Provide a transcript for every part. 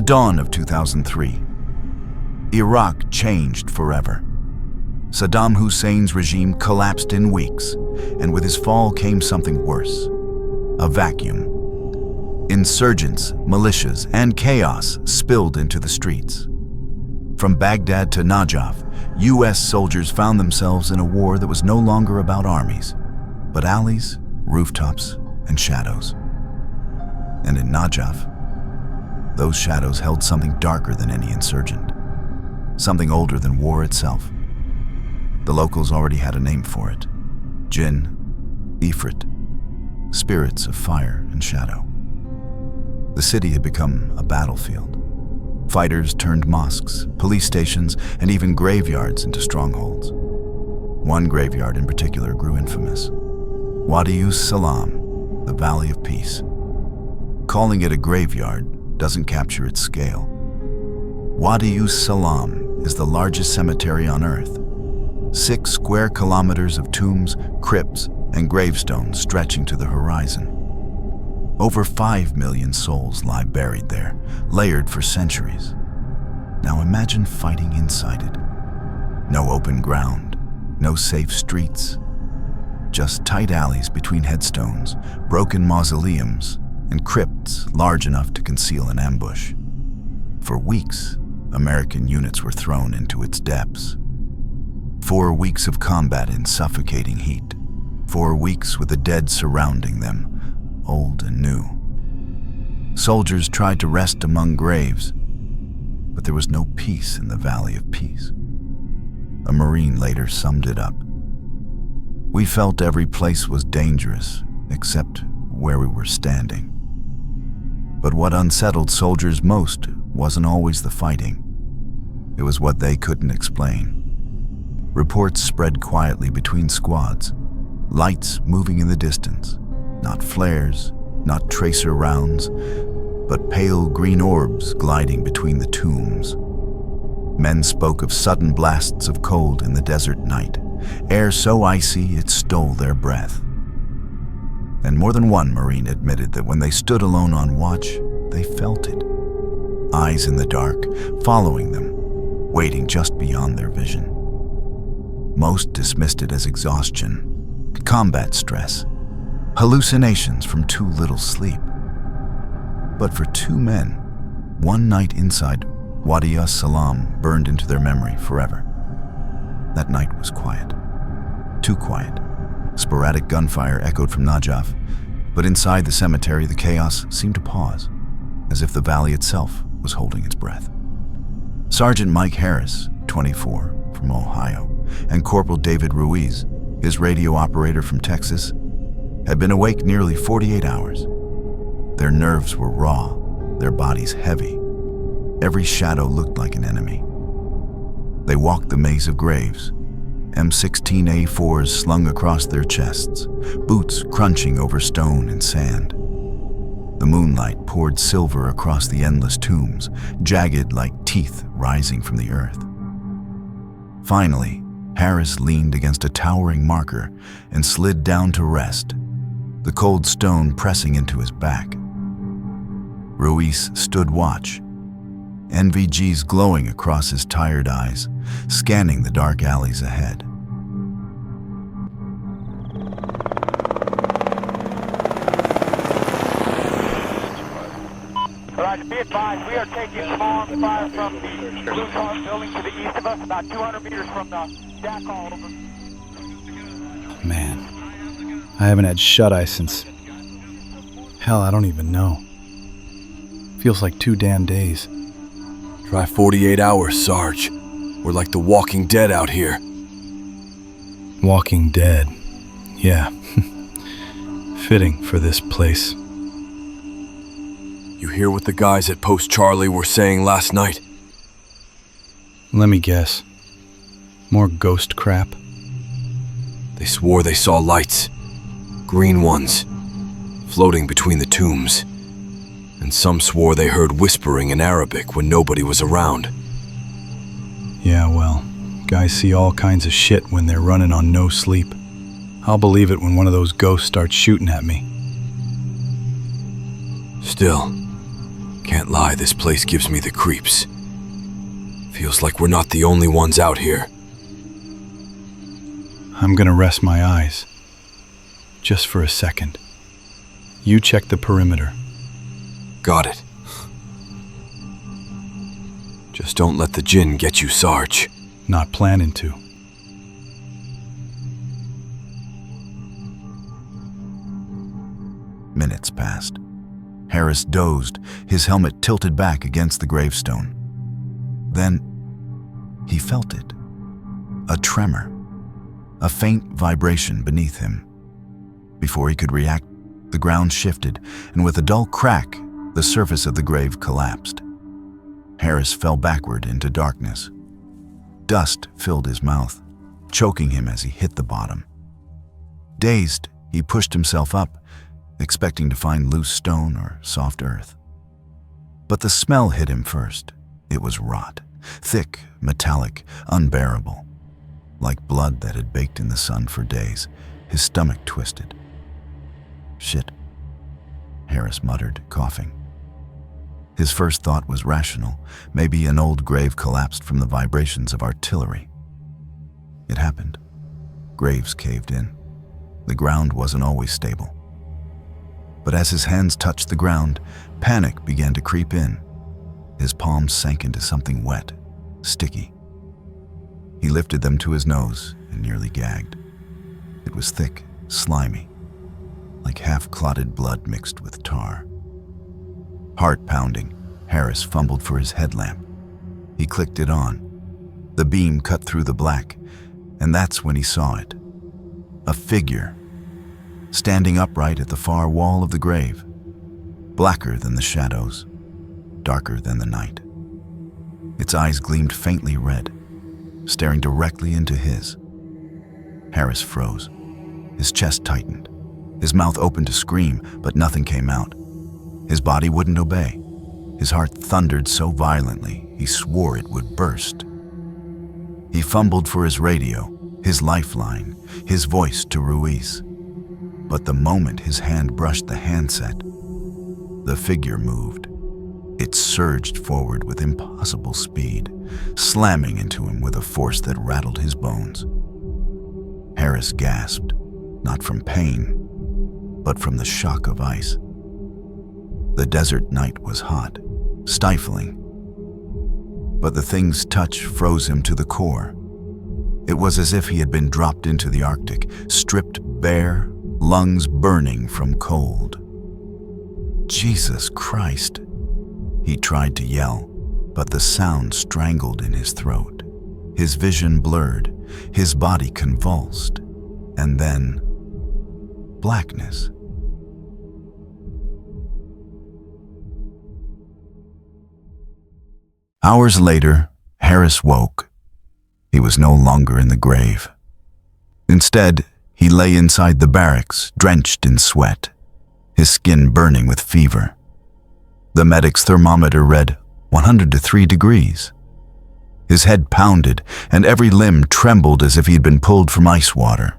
dawn of 2003. Iraq changed forever. Saddam Hussein's regime collapsed in weeks, and with his fall came something worse: a vacuum. Insurgents, militias, and chaos spilled into the streets. From Baghdad to Najaf, U.S. soldiers found themselves in a war that was no longer about armies, but alleys, rooftops, and shadows. And in Najaf, those shadows held something darker than any insurgent, something older than war itself. The locals already had a name for it: Djinn, Ifrit, spirits of fire and shadow. The city had become a battlefield. Fighters turned mosques, police stations, and even graveyards into strongholds. One graveyard in particular grew infamous: Wadi Salam, the Valley of Peace. Calling it a graveyard doesn't capture its scale. Wadi Salam is the largest cemetery on Earth. 6 square kilometers of tombs, crypts, and gravestones stretching to the horizon. Over 5 million souls lie buried there, layered for centuries. Now imagine fighting inside it. No open ground, no safe streets, just tight alleys between headstones, broken mausoleums, and crypts large enough to conceal an ambush. For weeks, American units were thrown into its depths. 4 weeks of combat in suffocating heat. 4 weeks with the dead surrounding them, old and new. Soldiers tried to rest among graves, but there was no peace in the Valley of Peace. A Marine later summed it up: "We felt every place was dangerous, except where we were standing." But what unsettled soldiers most wasn't always the fighting. It was what they couldn't explain. Reports spread quietly between squads, lights moving in the distance, not flares, not tracer rounds, but pale green orbs gliding between the tombs. Men spoke of sudden blasts of cold in the desert night, air so icy it stole their breath. And more than one Marine admitted that when they stood alone on watch, they felt it. Eyes in the dark, following them, waiting just beyond their vision. Most dismissed it as exhaustion, combat stress, hallucinations from too little sleep. But for 2 men, one night inside Wadi Salam burned into their memory forever. That night was quiet. Too quiet. Sporadic gunfire echoed from Najaf, but inside the cemetery the chaos seemed to pause, as if the valley itself was holding its breath. Sergeant Mike Harris, 24, from Ohio, and Corporal David Ruiz, his radio operator from Texas, had been awake nearly 48 hours. Their nerves were raw, their bodies heavy. Every shadow looked like an enemy. They walked the maze of graves, M16A4s slung across their chests, boots crunching over stone and sand. The moonlight poured silver across the endless tombs, jagged like teeth rising from the earth. Finally, Harris leaned against a towering marker and slid down to rest, the cold stone pressing into his back. Ruiz stood watch, NVGs glowing across his tired eyes, scanning the dark alleys ahead. Be advised, we are taking armed fire from the Blue Car building to the east of us, about 200 meters from the DAC hall. Man, I haven't had shut-eye since... Hell, I don't even know. Feels like 2 damn days. Try 48 hours, Sarge. We're like the Walking Dead out here. Walking Dead. Yeah. Fitting for this place. You hear what the guys at Post Charlie were saying last night? Let me guess. More ghost crap? They swore they saw lights. Green ones. Floating between the tombs. And some swore they heard whispering in Arabic when nobody was around. Yeah, well, guys see all kinds of shit when they're running on no sleep. I'll believe it when one of those ghosts starts shooting at me. Still, Can't lie, this place gives me the creeps. Feels like we're not the only ones out here. I'm gonna rest my eyes. Just for a second. You check the perimeter. Got it. Just don't let the Djinn get you, Sarge. Not planning to. Minutes passed. Harris dozed, his helmet tilted back against the gravestone. Then he felt it. A tremor. A faint vibration beneath him. Before he could react, the ground shifted, and with a dull crack, the surface of the grave collapsed. Harris fell backward into darkness. Dust filled his mouth, choking him as he hit the bottom. Dazed, he pushed himself up, expecting to find loose stone or soft earth. But the smell hit him first. It was rot, thick, metallic, unbearable. Like blood that had baked in the sun for days, his stomach twisted. "Shit," Harris muttered, coughing. His first thought was rational. Maybe an old grave collapsed from the vibrations of artillery. It happened. Graves caved in. The ground wasn't always stable. But as his hands touched the ground, panic began to creep in. His palms sank into something wet, sticky. He lifted them to his nose and nearly gagged. It was thick, slimy, like half-clotted blood mixed with tar. Heart pounding, Harris fumbled for his headlamp. He clicked it on. The beam cut through the black, and that's when he saw it. A figure, standing upright at the far wall of the grave, blacker than the shadows, darker than the night. Its eyes gleamed faintly red, staring directly into his. Harris froze. His chest tightened. His mouth opened to scream, but nothing came out. His body wouldn't obey. His heart thundered so violently, he swore it would burst. He fumbled for his radio, his lifeline, his voice to Ruiz. But the moment his hand brushed the handset, the figure moved. It surged forward with impossible speed, slamming into him with a force that rattled his bones. Harris gasped, not from pain, but from the shock of ice. The desert night was hot, stifling. But the thing's touch froze him to the core. It was as if he had been dropped into the Arctic, stripped bare, lungs burning from cold. "Jesus Christ!" He tried to yell, but the sound strangled in his throat. His vision blurred, his body convulsed, and then blackness. Hours later, Harris woke. He was no longer in the grave. Instead, he lay inside the barracks, drenched in sweat, his skin burning with fever. The medic's thermometer read 103 degrees. His head pounded, and every limb trembled as if he'd been pulled from ice water.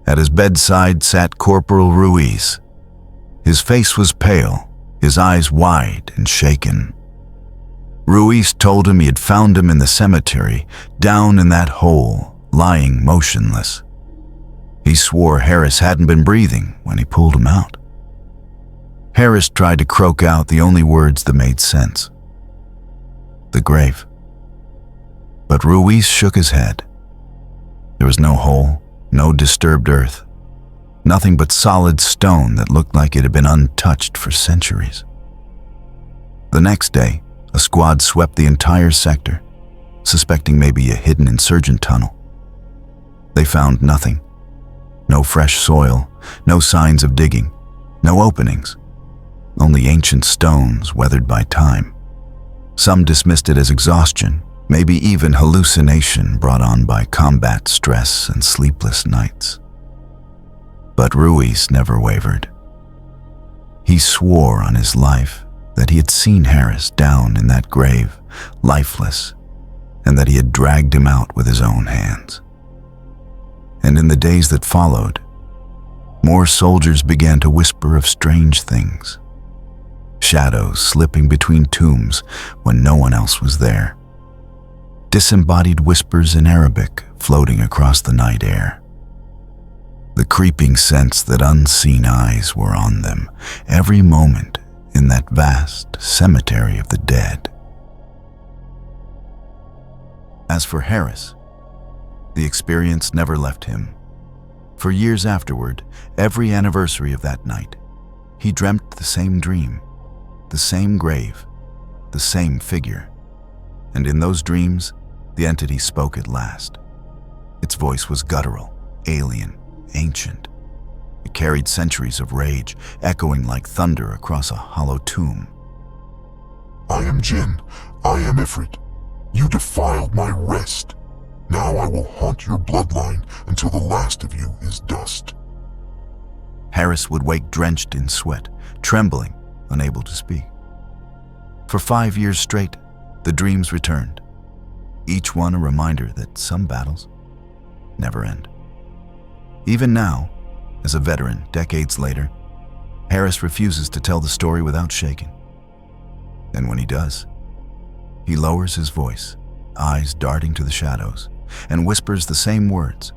At his bedside sat Corporal Ruiz. His face was pale, his eyes wide and shaken. Ruiz told him he had found him in the cemetery, down in that hole, lying motionless. He swore Harris hadn't been breathing when he pulled him out. Harris tried to croak out the only words that made sense. The grave. But Ruiz shook his head. There was no hole, no disturbed earth, nothing but solid stone that looked like it had been untouched for centuries. The next day, a squad swept the entire sector, suspecting maybe a hidden insurgent tunnel. They found nothing. No fresh soil, no signs of digging, no openings, only ancient stones weathered by time. Some dismissed it as exhaustion, maybe even hallucination brought on by combat stress and sleepless nights. But Ruiz never wavered. He swore on his life that he had seen Harris down in that grave, lifeless, and that he had dragged him out with his own hands. And in the days that followed, more soldiers began to whisper of strange things. shadows slipping between tombs when no one else was there. Disembodied whispers in Arabic floating across the night air. The creeping sense that unseen eyes were on them every moment in that vast cemetery of the dead. As for Harris, the experience never left him. For years afterward, every anniversary of that night, he dreamt the same dream, the same grave, the same figure. And in those dreams, the entity spoke at last. Its voice was guttural, alien, ancient. It carried centuries of rage, echoing like thunder across a hollow tomb. I am Djinn. I am Ifrit. You defiled my rest. Now I will haunt your bloodline until the last of you is dust. Harris would wake drenched in sweat, trembling, unable to speak. For 5 years straight, the dreams returned, each one a reminder that some battles never end. Even now, as a veteran decades later, Harris refuses to tell the story without shaking. And when he does, he lowers his voice, eyes darting to the shadows, and whispers the same words.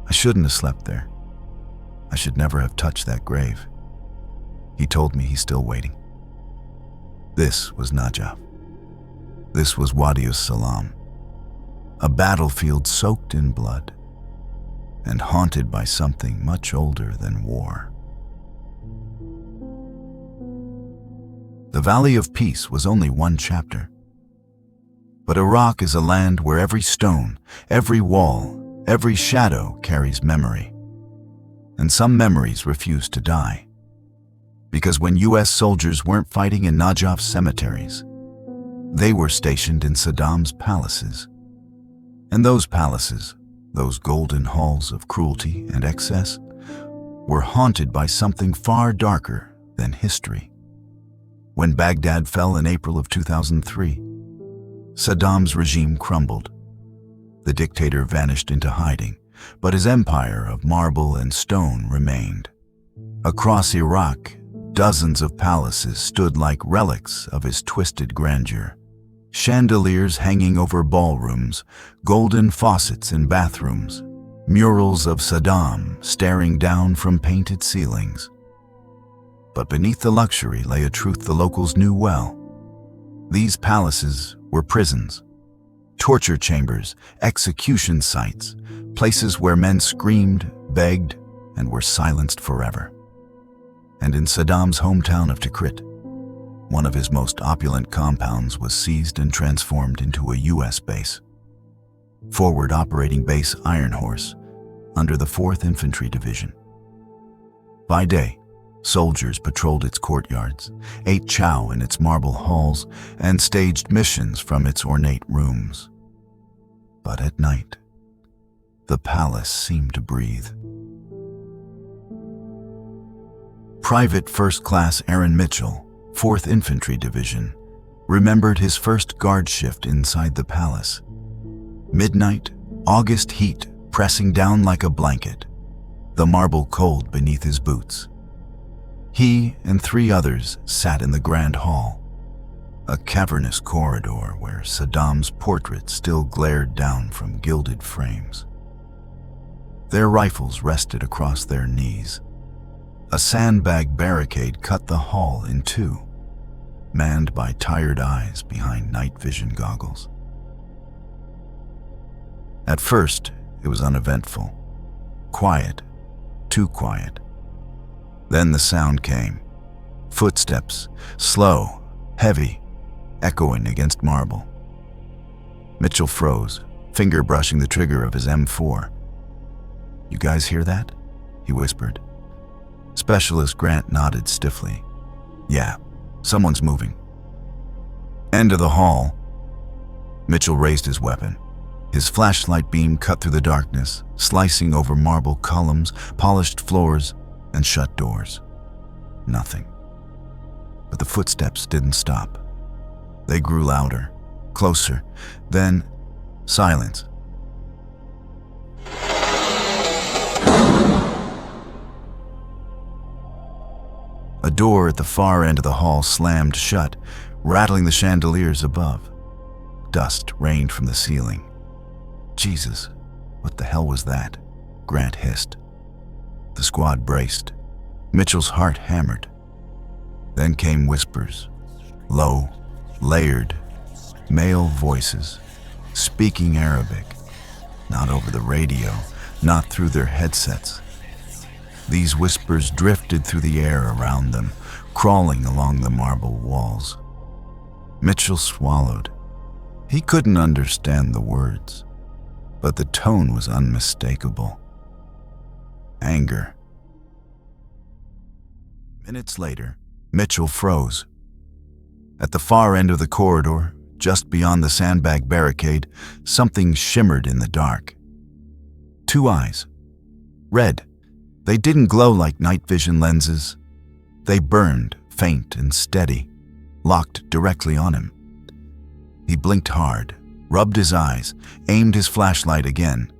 I shouldn't have slept there. I should never have touched that grave. He told me he's still waiting. This was Najaf. This was Wadi Salam, a battlefield soaked in blood and haunted by something much older than war. The Valley of Peace was only one chapter. But Iraq is a land where every stone, every wall, every shadow carries memory. And some memories refuse to die. Because when U.S. soldiers weren't fighting in Najaf's cemeteries, they were stationed in Saddam's palaces. And those palaces, those golden halls of cruelty and excess, were haunted by something far darker than history. When Baghdad fell in April of 2003, Saddam's regime crumbled. The dictator vanished into hiding, but his empire of marble and stone remained. Across Iraq, dozens of palaces stood like relics of his twisted grandeur. Chandeliers hanging over ballrooms, golden faucets in bathrooms, murals of Saddam staring down from painted ceilings. But beneath the luxury lay a truth the locals knew well. These palaces were prisons, torture chambers, execution sites, places where men screamed, begged, and were silenced forever. And in Saddam's hometown of Tikrit, one of his most opulent compounds was seized and transformed into a U.S. base. Forward Operating Base Iron Horse, under the 4th Infantry Division. By day, soldiers patrolled its courtyards, ate chow in its marble halls, and staged missions from its ornate rooms. But at night, the palace seemed to breathe. Private First Class Aaron Mitchell, 4th Infantry Division, remembered his first guard shift inside the palace. Midnight, August heat pressing down like a blanket, the marble cold beneath his boots. He and 3 others sat in the grand hall, a cavernous corridor where Saddam's portrait still glared down from gilded frames. Their rifles rested across their knees. A sandbag barricade cut the hall in two, manned by tired eyes behind night vision goggles. At first, it was uneventful. Quiet, too quiet. Then the sound came. Footsteps, slow, heavy, echoing against marble. Mitchell froze, finger brushing the trigger of his M4. "You guys hear that?" he whispered. Specialist Grant nodded stiffly. "Yeah, someone's moving." End of the hall. Mitchell raised his weapon. His flashlight beam cut through the darkness, slicing over marble columns, polished floors, and shut doors. Nothing. But the footsteps didn't stop. They grew louder, closer, then silence. A door at the far end of the hall slammed shut, rattling the chandeliers above. Dust rained from the ceiling. Jesus, what the hell was that? Grant hissed. The squad braced. Mitchell's heart hammered. Then came whispers, low, layered, male voices, speaking Arabic, not over the radio, not through their headsets. These whispers drifted through the air around them, crawling along the marble walls. Mitchell swallowed. He couldn't understand the words, but the tone was unmistakable. Anger. Minutes later, Mitchell froze. At the far end of the corridor, just beyond the sandbag barricade, something shimmered in the dark. Two eyes. Red. They didn't glow like night vision lenses. They burned, faint and steady, locked directly on him. He blinked hard, rubbed his eyes, aimed his flashlight again,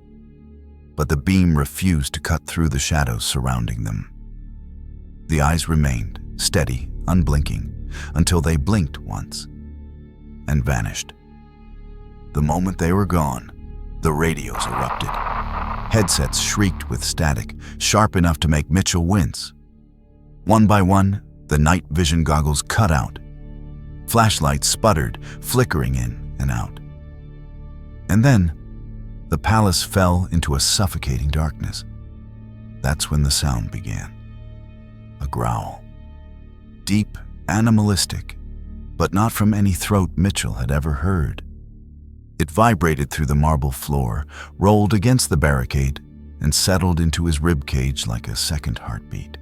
but the beam refused to cut through the shadows surrounding them. The eyes remained, steady, unblinking, until they blinked once and vanished. The moment they were gone, the radios erupted. Headsets shrieked with static, sharp enough to make Mitchell wince. One by one, the night vision goggles cut out. Flashlights sputtered, flickering in and out. And then, the palace fell into a suffocating darkness. That's when the sound began. A growl. Deep, animalistic, but not from any throat Mitchell had ever heard. It vibrated through the marble floor, rolled against the barricade, and settled into his ribcage like a second heartbeat.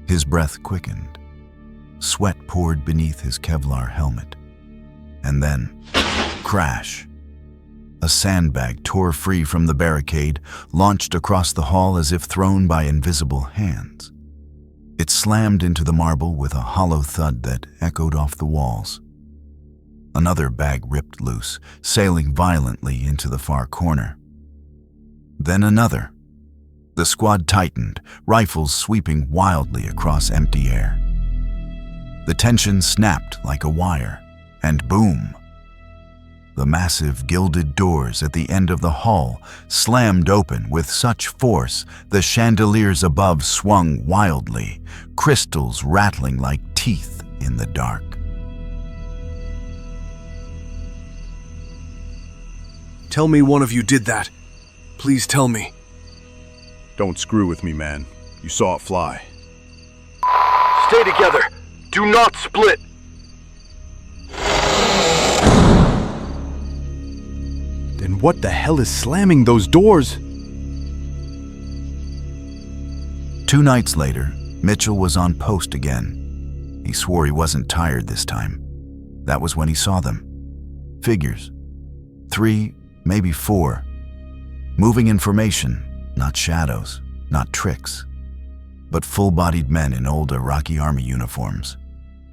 His breath quickened. Sweat poured beneath his Kevlar helmet. And then, crash. A sandbag tore free from the barricade, launched across the hall as if thrown by invisible hands. It slammed into the marble with a hollow thud that echoed off the walls. Another bag ripped loose, sailing violently into the far corner. Then another. The squad tightened, rifles sweeping wildly across empty air. The tension snapped like a wire, and boom! The massive gilded doors at the end of the hall slammed open with such force the chandeliers above swung wildly, crystals rattling like teeth in the dark. Tell me one of you did that. Please tell me. Don't screw with me, man. You saw it fly. Stay together. Do not split. Then what the hell is slamming those doors? 2 nights later, Mitchell was on post again. He swore he wasn't tired this time. That was when he saw them. Figures. 3, maybe 4. Moving information, not shadows, not tricks, but full-bodied men in old Iraqi army uniforms.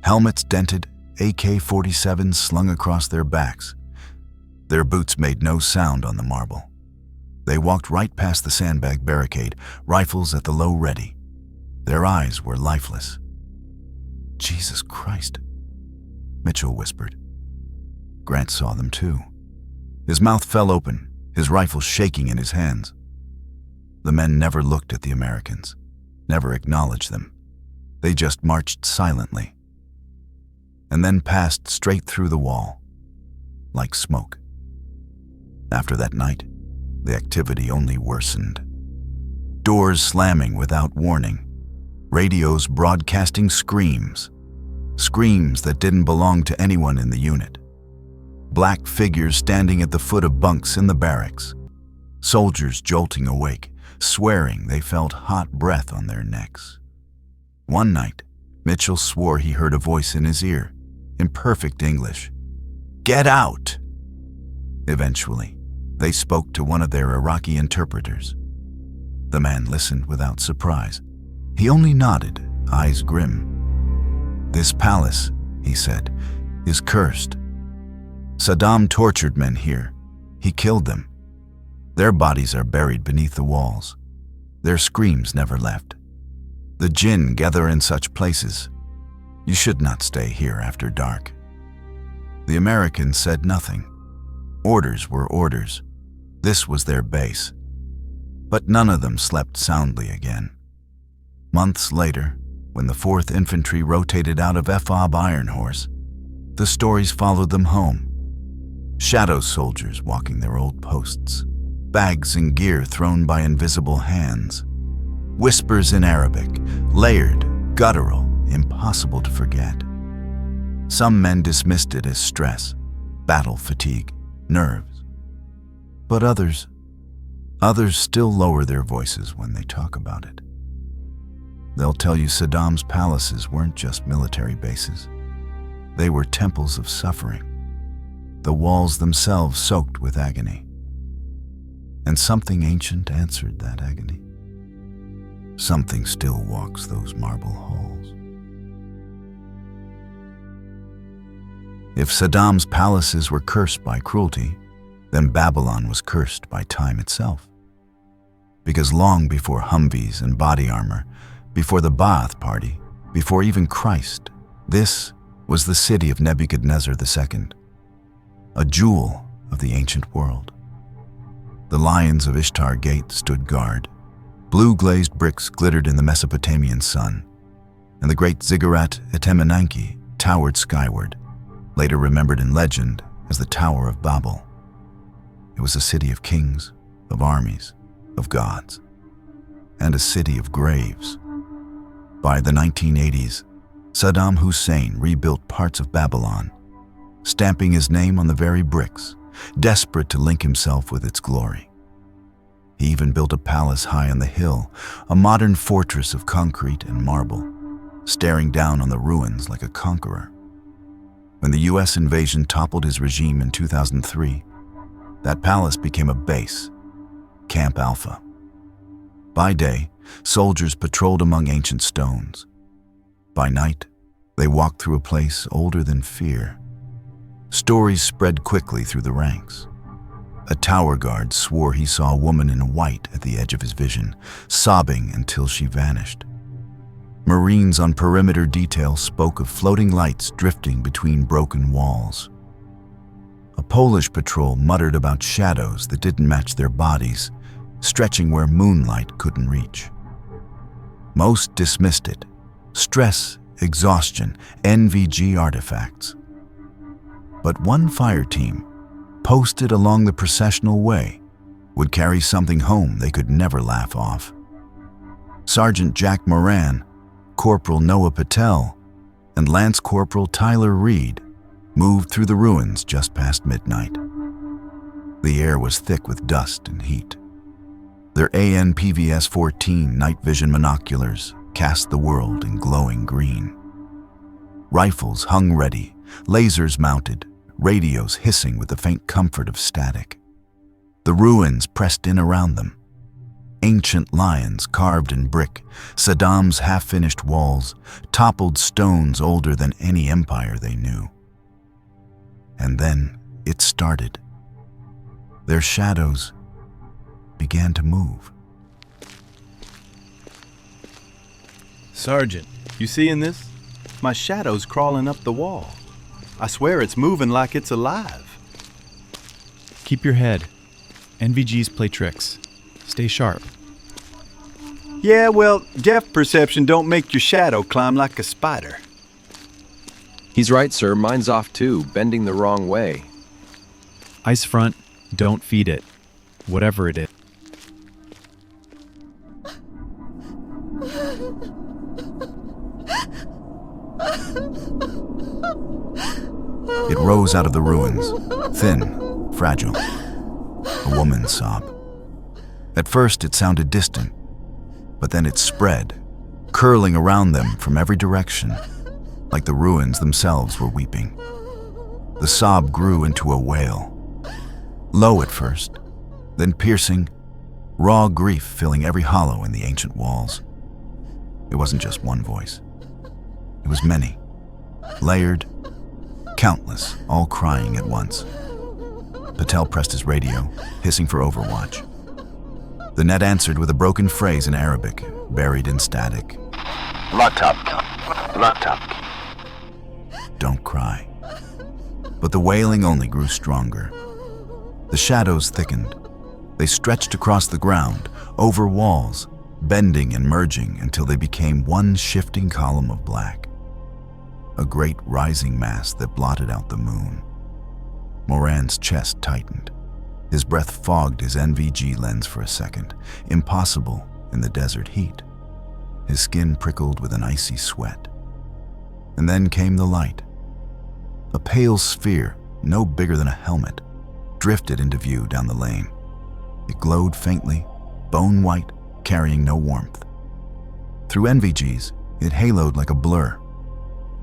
Helmets dented, AK-47s slung across their backs. Their boots made no sound on the marble. They walked right past the sandbag barricade, rifles at the low ready. Their eyes were lifeless. Jesus Christ, Mitchell whispered. Grant saw them too. His mouth fell open, his rifle shaking in his hands. The men never looked at the Americans, never acknowledged them. They just marched silently, and then passed straight through the wall, like smoke. After that night, the activity only worsened. Doors slamming without warning, radios broadcasting screams that didn't belong to anyone in the unit. Black figures standing at the foot of bunks in the barracks. Soldiers jolting awake, swearing they felt hot breath on their necks. One night, Mitchell swore he heard a voice in his ear, in perfect English. "Get out!" Eventually, they spoke to one of their Iraqi interpreters. The man listened without surprise. He only nodded, eyes grim. "This palace," he said, "is cursed. Saddam tortured men here. He killed them. Their bodies are buried beneath the walls. Their screams never left. The Djinn gather in such places. You should not stay here after dark. The Americans said nothing. Orders were orders. This was their base. But none of them slept soundly again. Months later, when the 4th Infantry rotated out of FOB Iron Horse, the stories followed them home. Shadow soldiers walking their old posts, bags and gear thrown by invisible hands, whispers in Arabic, layered, guttural, impossible to forget. Some men dismissed it as stress, battle fatigue, nerves. But others still lower their voices when they talk about it. They'll tell you Saddam's palaces weren't just military bases. They were temples of suffering, the walls themselves soaked with agony. And something ancient answered that agony. Something still walks those marble halls. If Saddam's palaces were cursed by cruelty, then Babylon was cursed by time itself. Because long before Humvees and body armor, before the Ba'ath Party, before even Christ, this was the city of Nebuchadnezzar II, a jewel of the ancient world. The lions of Ishtar Gate stood guard. Blue-glazed bricks glittered in the Mesopotamian sun, and the great ziggurat at Etemenanke towered skyward, later remembered in legend as the Tower of Babel. It was a city of kings, of armies, of gods, and a city of graves. By the 1980s, Saddam Hussein rebuilt parts of Babylon, stamping his name on the very bricks, desperate to link himself with its glory. He even built a palace high on the hill, a modern fortress of concrete and marble, staring down on the ruins like a conqueror. When the US invasion toppled his regime in 2003, that palace became a base, Camp Alpha. By day, soldiers patrolled among ancient stones. By night, they walked through a place older than fear. Stories spread quickly through the ranks. A tower guard swore he saw a woman in white at the edge of his vision, sobbing until she vanished. Marines on perimeter detail spoke of floating lights drifting between broken walls. A Polish patrol muttered about shadows that didn't match their bodies, stretching where moonlight couldn't reach. Most dismissed it. Stress, exhaustion, NVG artifacts. But one fire team, posted along the processional way, would carry something home they could never laugh off. Sergeant Jack Moran, Corporal Noah Patel, and Lance Corporal Tyler Reed moved through the ruins just past midnight. The air was thick with dust and heat. Their AN/PVS-14 night vision monoculars cast the world in glowing green. Rifles hung ready, lasers mounted, radios hissing with the faint comfort of static. The ruins pressed in around them. Ancient lions carved in brick, Saddam's half-finished walls, toppled stones older than any empire they knew. And then it started. Their shadows began to move. Sergeant, you seeing this? My shadow's crawling up the wall. I swear it's moving like it's alive. Keep your head. NVGs play tricks. Stay sharp. Yeah, well, depth perception don't make your shadow climb like a spider. He's right, sir. Mine's off too, bending the wrong way. Ice front, don't feed it. Whatever it is. It rose out of the ruins, thin, fragile. A woman's sob. At first it sounded distant, but then it spread, curling around them from every direction, like the ruins themselves were weeping. The sob grew into a wail. Low at first, then piercing, raw grief filling every hollow in the ancient walls. It wasn't just one voice. It was many, layered, countless, all crying at once. Patel pressed his radio, hissing for overwatch. The net answered with a broken phrase in Arabic, buried in static. Don't cry. But the wailing only grew stronger. The shadows thickened. They stretched across the ground, over walls, bending and merging until they became one shifting column of black. A great rising mass that blotted out the moon. Moran's chest tightened. His breath fogged his NVG lens for a second, impossible in the desert heat. His skin prickled with an icy sweat. And then came the light. A pale sphere, no bigger than a helmet, drifted into view down the lane. It glowed faintly, bone white, carrying no warmth. Through NVGs, it haloed like a blur.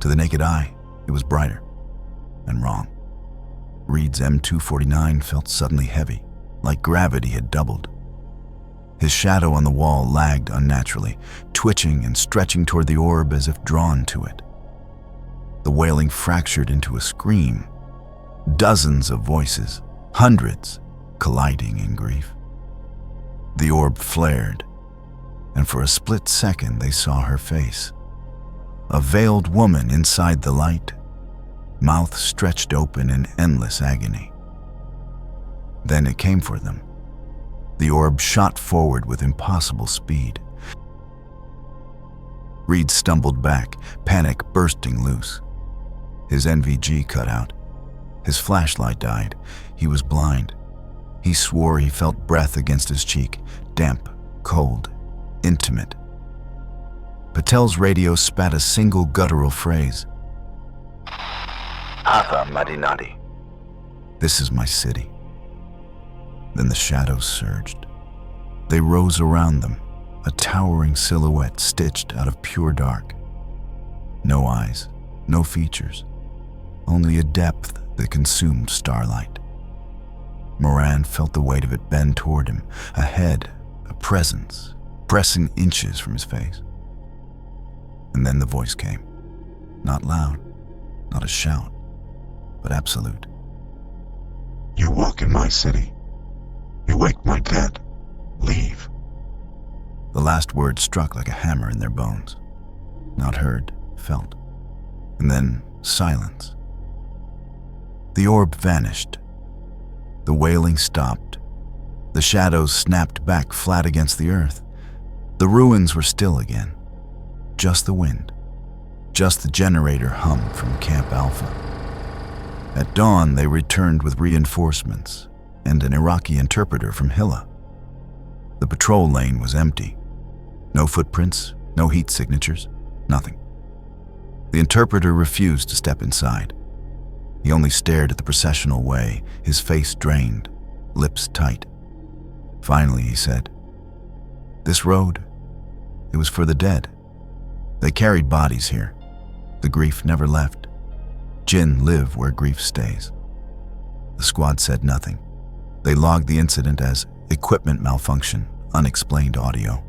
To the naked eye, it was brighter and wrong. Reed's M249 felt suddenly heavy, like gravity had doubled. His shadow on the wall lagged unnaturally, twitching and stretching toward the orb as if drawn to it. The wailing fractured into a scream. Dozens of voices, hundreds, colliding in grief. The orb flared, and for a split second they saw her face. A veiled woman inside the light, mouth stretched open in endless agony. Then it came for them. The orb shot forward with impossible speed. Reed stumbled back, panic bursting loose. His NVG cut out. His flashlight died. He was blind. He swore he felt breath against his cheek, damp, cold, intimate. Patel's radio spat a single guttural phrase. Atha Madinadi. This is my city. Then the shadows surged. They rose around them, a towering silhouette stitched out of pure dark. No eyes, no features, only a depth that consumed starlight. Moran felt the weight of it bend toward him, a head, a presence, pressing inches from his face. And then the voice came. Not loud, not a shout, but absolute. You walk in my city. You wake my dead. Leave. The last word struck like a hammer in their bones. Not heard, felt. And then silence. The orb vanished. The wailing stopped. The shadows snapped back flat against the earth. The ruins were still again. Just the wind. Just the generator hum from Camp Alpha. At dawn, they returned with reinforcements and an Iraqi interpreter from Hilla. The patrol lane was empty. No footprints, no heat signatures, nothing. The interpreter refused to step inside. He only stared at the processional way, his face drained, lips tight. Finally, he said, "This road, it was for the dead. They carried bodies here. The grief never left. Djinn live where grief stays." The squad said nothing. They logged the incident as equipment malfunction, unexplained audio.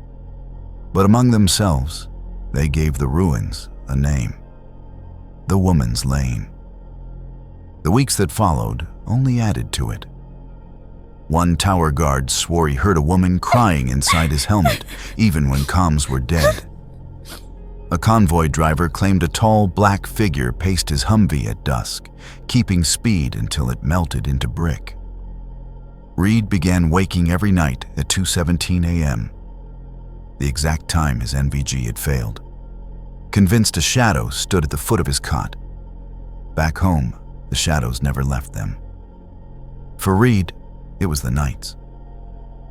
But among themselves, they gave the ruins a name. The Woman's Lane. The weeks that followed only added to it. One tower guard swore he heard a woman crying inside his helmet, even when comms were dead. A convoy driver claimed a tall black figure paced his Humvee at dusk, keeping speed until it melted into brick. Reed began waking every night at 2:17 a.m., the exact time his NVG had failed. Convinced a shadow stood at the foot of his cot. Back home, the shadows never left them. For Reed, it was the nights.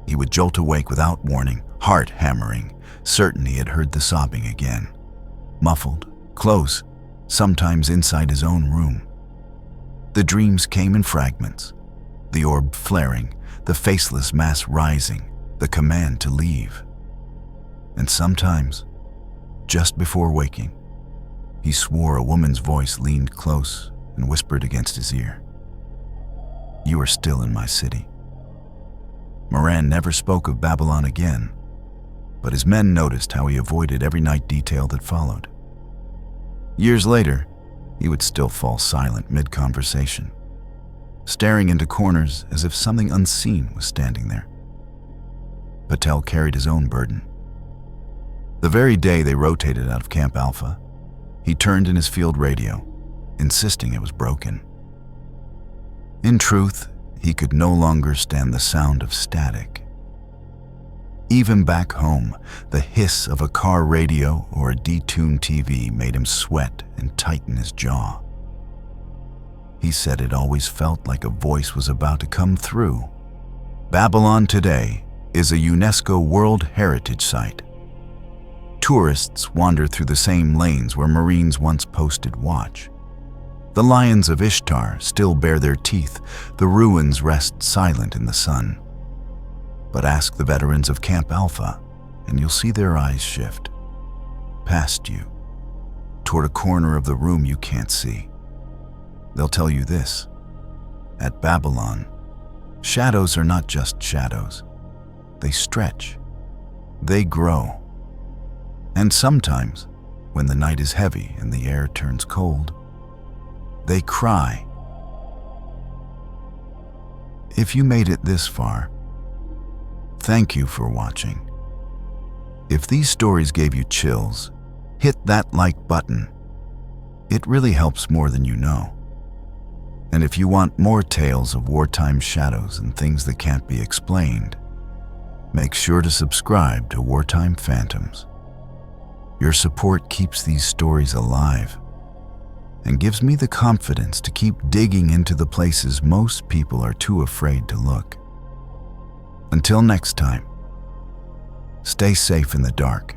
He would jolt awake without warning, heart hammering, certain he had heard the sobbing again. Muffled, close, sometimes inside his own room. The dreams came in fragments, the orb flaring, the faceless mass rising, the command to leave. And sometimes, just before waking, he swore a woman's voice leaned close and whispered against his ear, "You are still in my city." Moran never spoke of Babylon again, but his men noticed how he avoided every night detail that followed. Years later, he would still fall silent mid-conversation, staring into corners as if something unseen was standing there. Patel carried his own burden. The very day they rotated out of Camp Alpha, he turned in his field radio, insisting it was broken. In truth, he could no longer stand the sound of static. Even back home, the hiss of a car radio or a detuned TV made him sweat and tighten his jaw. He said it always felt like a voice was about to come through. Babylon today is a UNESCO World Heritage Site. Tourists wander through the same lanes where Marines once posted watch. The lions of Ishtar still bare their teeth, the ruins rest silent in the sun. But ask the veterans of Camp Alpha, and you'll see their eyes shift. Past you, toward a corner of the room you can't see. They'll tell you this: at Babylon, shadows are not just shadows. They stretch. They grow. And sometimes, when the night is heavy and the air turns cold, they cry. If you made it this far, thank you for watching. If these stories gave you chills, hit that like button. It really helps more than you know. And if you want more tales of wartime shadows and things that can't be explained, make sure to subscribe to Wartime Phantoms. Your support keeps these stories alive and gives me the confidence to keep digging into the places most people are too afraid to look. Until next time, stay safe in the dark